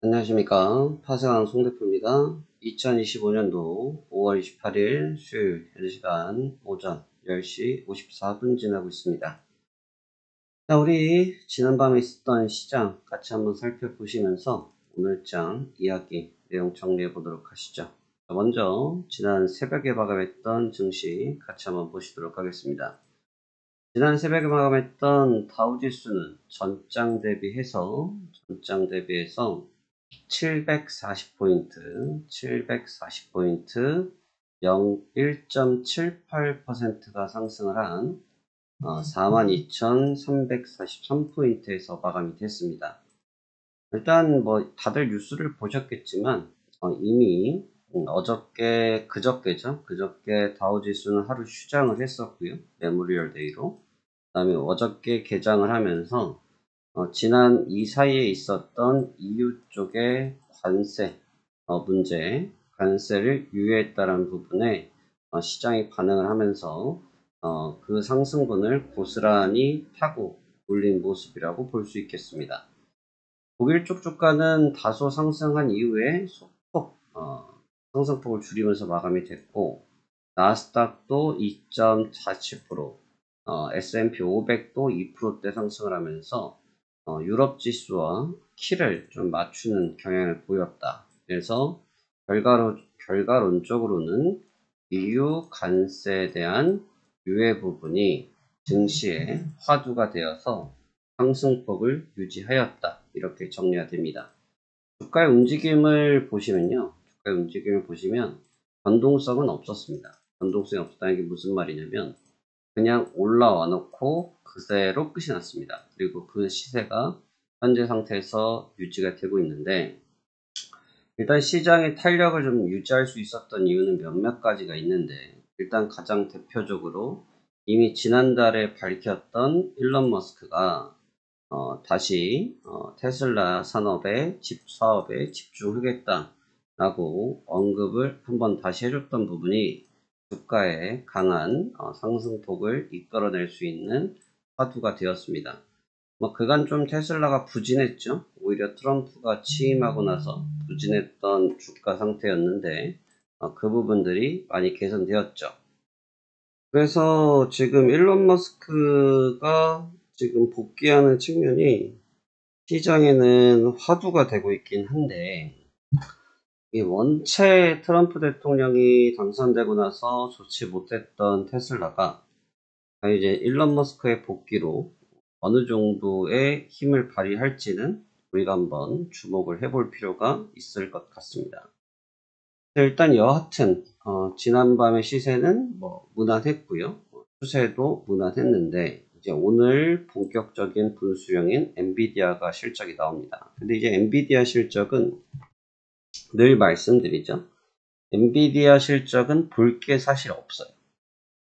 안녕하십니까. 파생왕 송대표입니다. 2025년도 5월 28일 수요일 현재 시간 오전 10시 54분 지나고 있습니다. 자, 우리 지난밤에 있었던 시장 같이 한번 살펴보시면서 오늘장 이야기 내용 정리해 보도록 하시죠. 자, 먼저 지난 새벽에 마감했던 증시 같이 한번 보시도록 하겠습니다. 지난 새벽에 마감했던 다우지수는 전장 대비해서 740포인트 1.78%가 상승을 한 42,343포인트에서 마감이 됐습니다. 일단 뭐 다들 뉴스를 보셨겠지만 이미 그저께 다우지수는 하루 휴장을 했었고요. 메모리얼 데이로. 그 다음에 어저께 개장을 하면서 지난 이 사이에 있었던 EU 쪽의 관세 문제, 관세를 유예했다는 부분에 시장이 반응을 하면서 그 상승분을 고스란히 타고 올린 모습이라고 볼 수 있겠습니다. 독일 쪽 주가는 다소 상승한 이후에 소폭 상승폭을 줄이면서 마감이 됐고, 나스닥도 2.47%, S&P 500도 2%대 상승을 하면서 유럽 지수와 키를 좀 맞추는 경향을 보였다. 그래서 결과론적으로는 EU 관세에 대한 유예 부분이 증시에 화두가 되어서 상승폭을 유지하였다. 이렇게 정리가 됩니다. 주가의 움직임을 보시면 변동성은 없었습니다. 변동성이 없었다는 게 무슨 말이냐면 그냥 올라와 놓고 그대로 끝이 났습니다. 그리고 그 시세가 현재 상태에서 유지가 되고 있는데, 일단 시장의 탄력을 좀 유지할 수 있었던 이유는 몇몇 가지가 있는데, 일단 가장 대표적으로 이미 지난달에 밝혔던 일론 머스크가 다시 테슬라 산업의 사업에 집중하겠다라고 언급을 한번 다시 해줬던 부분이 주가에 강한 상승폭을 이끌어낼 수 있는 화두가 되었습니다. 그간 좀 테슬라가 부진했죠. 오히려 트럼프가 취임하고 나서 부진했던 주가 상태였는데 그 부분들이 많이 개선되었죠. 그래서 지금 일론 머스크가 지금 복귀하는 측면이 시장에는 화두가 되고 있긴 한데, 원체 트럼프 대통령이 당선되고 나서 좋지 못했던 테슬라가 이제 일론 머스크의 복귀로 어느 정도의 힘을 발휘할지는 우리가 한번 주목을 해볼 필요가 있을 것 같습니다. 일단 여하튼 지난밤의 시세는 무난했고요. 추세도 무난했는데 이제 오늘 본격적인 분수령인 엔비디아가 실적이 나옵니다. 근데 이제 엔비디아 실적은 늘 말씀드리죠. 엔비디아 실적은 볼 게 사실 없어요.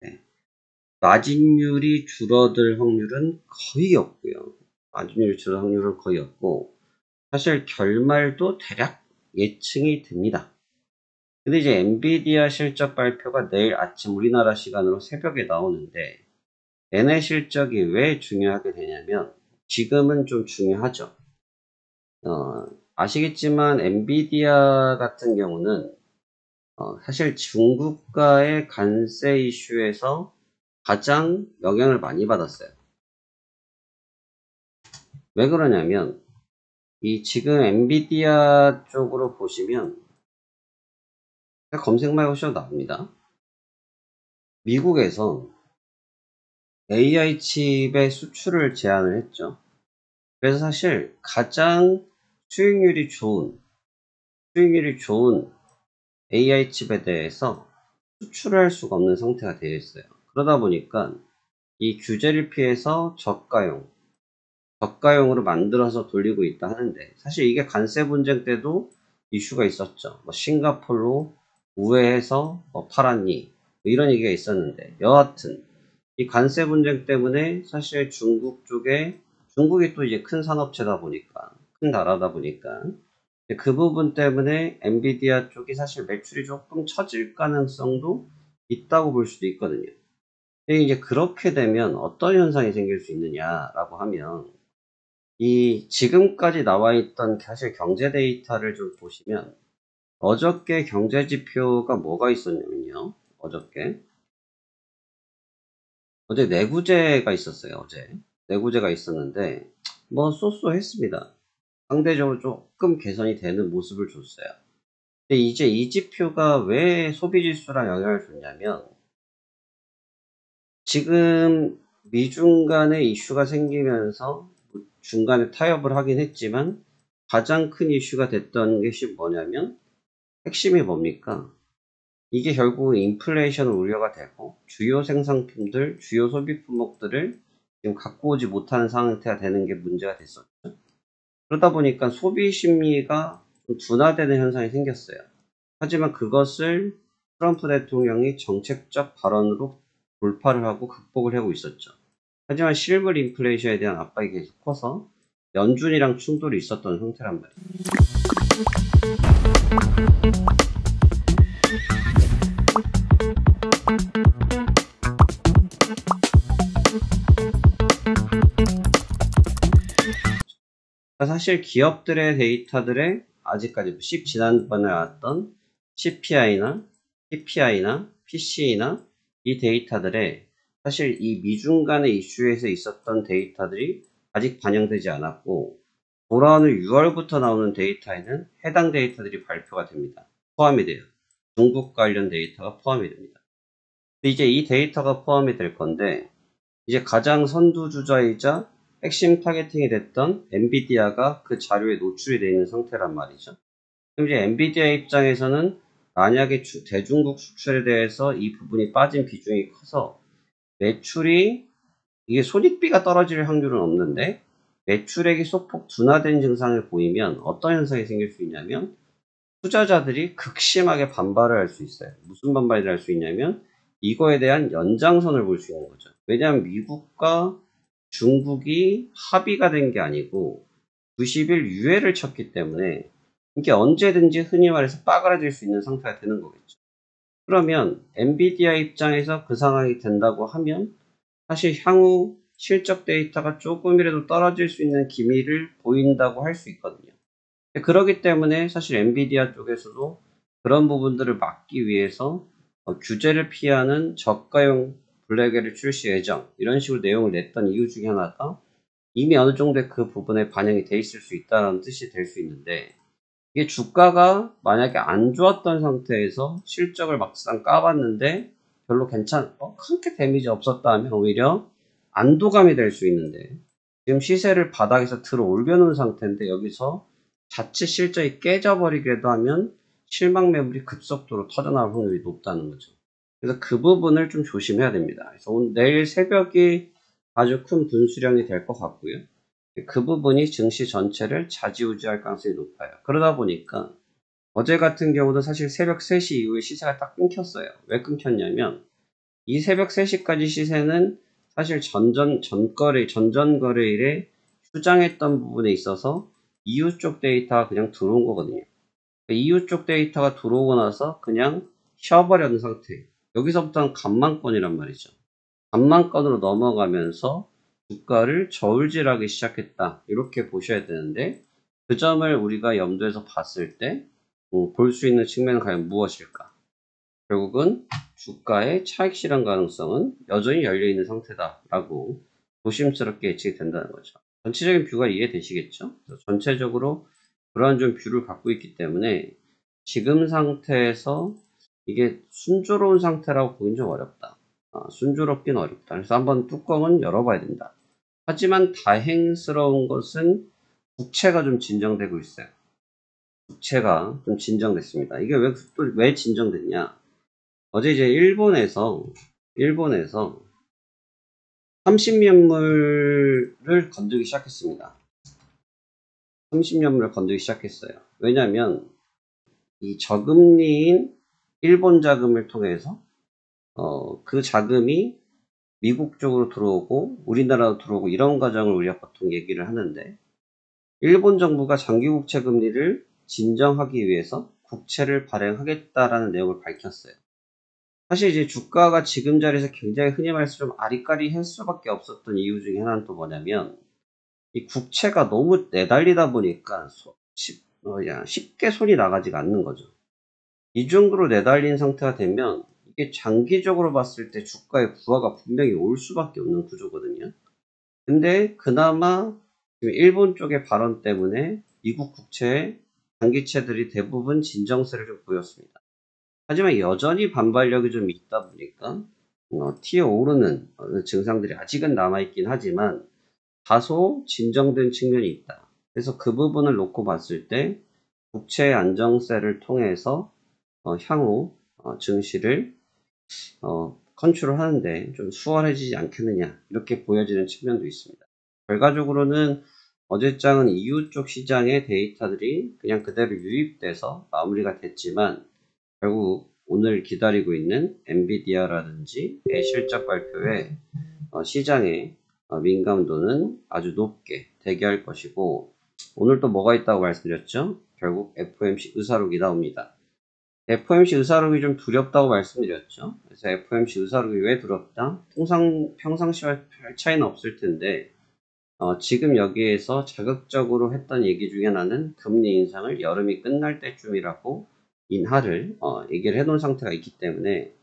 네. 마진율이 줄어들 확률은 거의 없고요. 마진율이 줄어들 확률은 거의 없고, 사실 결말도 대략 예측이 됩니다. 근데 이제 엔비디아 실적 발표가 내일 아침 우리나라 시간으로 새벽에 나오는데, 얘네 실적이 왜 중요하게 되냐면 지금은 좀 중요하죠. 아시겠지만 엔비디아 같은 경우는 사실 중국과의 관세 이슈에서 가장 영향을 많이 받았어요. 왜 그러냐면 이 지금 엔비디아 쪽으로 보시면 검색만 해보셔도 나옵니다. 미국에서 AI 칩의 수출을 제한을 했죠. 그래서 사실 가장 수익률이 좋은 AI 칩에 대해서 수출할 수가 없는 상태가 되어 있어요. 그러다 보니까 이 규제를 피해서 저가용으로 만들어서 돌리고 있다 하는데, 사실 이게 관세 분쟁 때도 이슈가 있었죠. 싱가폴로 우회해서 팔았니? 이런 얘기가 있었는데, 여하튼 이 관세 분쟁 때문에 사실 중국이 또 이제 큰 산업체다 보니까, 큰 나라다 보니까 그 부분 때문에 엔비디아 쪽이 사실 매출이 조금 처질 가능성도 있다고 볼 수도 있거든요. 근데 이제 그렇게 되면 어떤 현상이 생길 수 있느냐라고 하면, 이 지금까지 나와 있던 사실 경제 데이터를 좀 보시면 어저께 경제 지표가 뭐가 있었냐면요. 어제 내구재가 있었어요. 어제 내구재가 있었는데 뭐 쏘쏘했습니다. 상대적으로 조금 개선이 되는 모습을 줬어요. 근데 이제 이 지표가 왜 소비지수랑 영향을 줬냐면 지금 미중 간의 이슈가 생기면서 중간에 타협을 하긴 했지만 가장 큰 이슈가 됐던 것이 뭐냐면 핵심이 뭡니까? 이게 결국 인플레이션 우려가 되고 주요 생산품들, 주요 소비 품목들을 지금 갖고 오지 못하는 상태가 되는 게 문제가 됐었죠. 그러다 보니까 소비 심리가 좀 둔화되는 현상이 생겼어요. 하지만 그것을 트럼프 대통령이 정책적 발언으로 돌파를 하고 극복을 하고 있었죠. 하지만 실물 인플레이션에 대한 압박이 계속 커서 연준이랑 충돌이 있었던 상태란 말이에요. 사실 기업들의 데이터들에 아직까지 지난번에 나왔던 CPI나 PPI나 PC나 이 데이터들에 사실 이 미중 간의 이슈에서 있었던 데이터들이 아직 반영되지 않았고 돌아오는 6월부터 나오는 데이터에는 해당 데이터들이 발표가 됩니다. 포함이 돼요. 중국 관련 데이터가 포함이 됩니다. 이제 이 데이터가 포함이 될 건데 이제 가장 선두주자이자 핵심 타겟팅이 됐던 엔비디아가 그 자료에 노출이 되어 있는 상태란 말이죠. 그럼 이제 엔비디아 입장에서는 만약에 대중국 수출에 대해서 이 부분이 빠진 비중이 커서 매출이 이게 손익비가 떨어질 확률은 없는데 매출액이 소폭 둔화된 증상을 보이면 어떤 현상이 생길 수 있냐면 투자자들이 극심하게 반발을 할 수 있어요. 무슨 반발을 할 수 있냐면 이거에 대한 연장선을 볼 수 있는 거죠. 왜냐하면 미국과 중국이 합의가 된 게 아니고 90일 유예를 쳤기 때문에 이게 언제든지 흔히 말해서 빠그라질 수 있는 상태가 되는 거겠죠. 그러면 엔비디아 입장에서 그 상황이 된다고 하면 사실 향후 실적 데이터가 조금이라도 떨어질 수 있는 기미를 보인다고 할 수 있거든요. 그렇기 때문에 사실 엔비디아 쪽에서도 그런 부분들을 막기 위해서 규제를 피하는 저가형 블랙웰을 출시 예정 이런 식으로 내용을 냈던 이유 중에 하나가 이미 어느 정도의 그 부분에 반영이 돼 있을 수 있다는 뜻이 될 수 있는데 이게 주가가 만약에 안 좋았던 상태에서 실적을 막상 까봤는데 별로 크게 데미지 없었다 하면 오히려 안도감이 될 수 있는데 지금 시세를 바닥에서 들어 올려놓은 상태인데 여기서 자칫 실적이 깨져버리기라도 하면 실망 매물이 급속도로 터져나올 확률이 높다는 거죠. 그래서 그 부분을 좀 조심해야 됩니다. 그래서 내일 새벽이 아주 큰 분수령이 될 것 같고요. 그 부분이 증시 전체를 좌지우지할 가능성이 높아요. 그러다 보니까 어제 같은 경우도 사실 새벽 3시 이후에 시세가 딱 끊겼어요. 왜 끊겼냐면 이 새벽 3시까지 시세는 사실 전전거래일에 휴장했던 부분에 있어서 이유 쪽 데이터가 그냥 들어온 거거든요. 이유 쪽 데이터가 들어오고 나서 그냥 쉬어버렸는 상태. 여기서부터는 간만권이란 말이죠. 간만권으로 넘어가면서 주가를 저울질하기 시작했다. 이렇게 보셔야 되는데 그 점을 우리가 염두에서 봤을 때 볼 수 있는 측면은 과연 무엇일까? 결국은 주가의 차익 실현 가능성은 여전히 열려있는 상태다라고 조심스럽게 예측이 된다는 거죠. 전체적인 뷰가 이해되시겠죠? 전체적으로 그러한 좀 뷰를 갖고 있기 때문에 지금 상태에서 이게 순조로운 상태라고 보긴 좀 어렵다. 순조롭긴 어렵다. 그래서 한번 뚜껑은 열어봐야 된다. 하지만 다행스러운 것은 국채가 좀 진정되고 있어요. 국채가 좀 진정됐습니다. 이게 왜 진정됐냐? 어제 이제 일본에서 30년물을 건들기 시작했습니다. 30년물을 건들기 시작했어요. 왜냐하면 이 저금리인 일본 자금을 통해서 그 자금이 미국 쪽으로 들어오고 우리나라로 들어오고 이런 과정을 우리가 보통 얘기를 하는데 일본 정부가 장기국채 금리를 진정하기 위해서 국채를 발행하겠다라는 내용을 밝혔어요. 사실 이제 주가가 지금 자리에서 굉장히 흔히 말해서 좀 아리까리할 수밖에 없었던 이유 중에 하나는 또 뭐냐면 이 국채가 너무 내달리다 보니까 쉽게 손이 나가지가 않는 거죠. 이 정도로 내달린 상태가 되면 이게 장기적으로 봤을 때 주가의 부하가 분명히 올 수밖에 없는 구조거든요. 근데 그나마 지금 일본 쪽의 발언 때문에 미국 국채의 장기채들이 대부분 진정세를 좀 보였습니다. 하지만 여전히 반발력이 좀 있다 보니까 튀어 오르는 증상들이 아직은 남아있긴 하지만 다소 진정된 측면이 있다. 그래서 그 부분을 놓고 봤을 때 국채 안정세를 통해서 향후 증시를 컨트롤하는데 좀 수월해지지 않겠느냐 이렇게 보여지는 측면도 있습니다. 결과적으로는 어제장은 EU 쪽 시장의 데이터들이 그냥 그대로 유입돼서 마무리가 됐지만 결국 오늘 기다리고 있는 엔비디아라든지 실적 발표에 시장의 민감도는 아주 높게 대기할 것이고, 오늘 또 뭐가 있다고 말씀드렸죠? 결국 FOMC 의사록이 나옵니다. FOMC 의사록이 좀 두렵다고 말씀드렸죠. 그래서 FOMC 의사록이 왜 두렵다? 평상시와 별 차이는 없을 텐데 지금 여기에서 자극적으로 했던 얘기 중에 하나는 금리 인상을 여름이 끝날 때쯤이라고 인하를 얘기를 해놓은 상태가 있기 때문에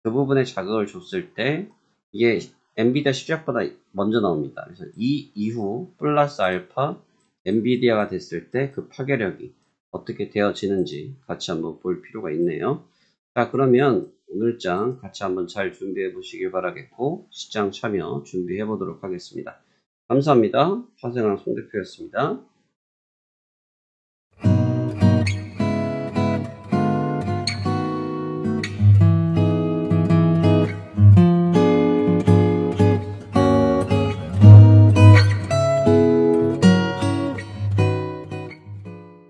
그 부분에 자극을 줬을 때 이게 엔비디아 실적보다 먼저 나옵니다. 그래서 이 이후 플러스 알파 엔비디아가 됐을 때 그 파괴력이 어떻게 되어지는지 같이 한번 볼 필요가 있네요. 자, 그러면 오늘장 같이 한번 잘 준비해 보시길 바라겠고 시장 참여 준비해 보도록 하겠습니다. 감사합니다. 화생왕 송 대표였습니다.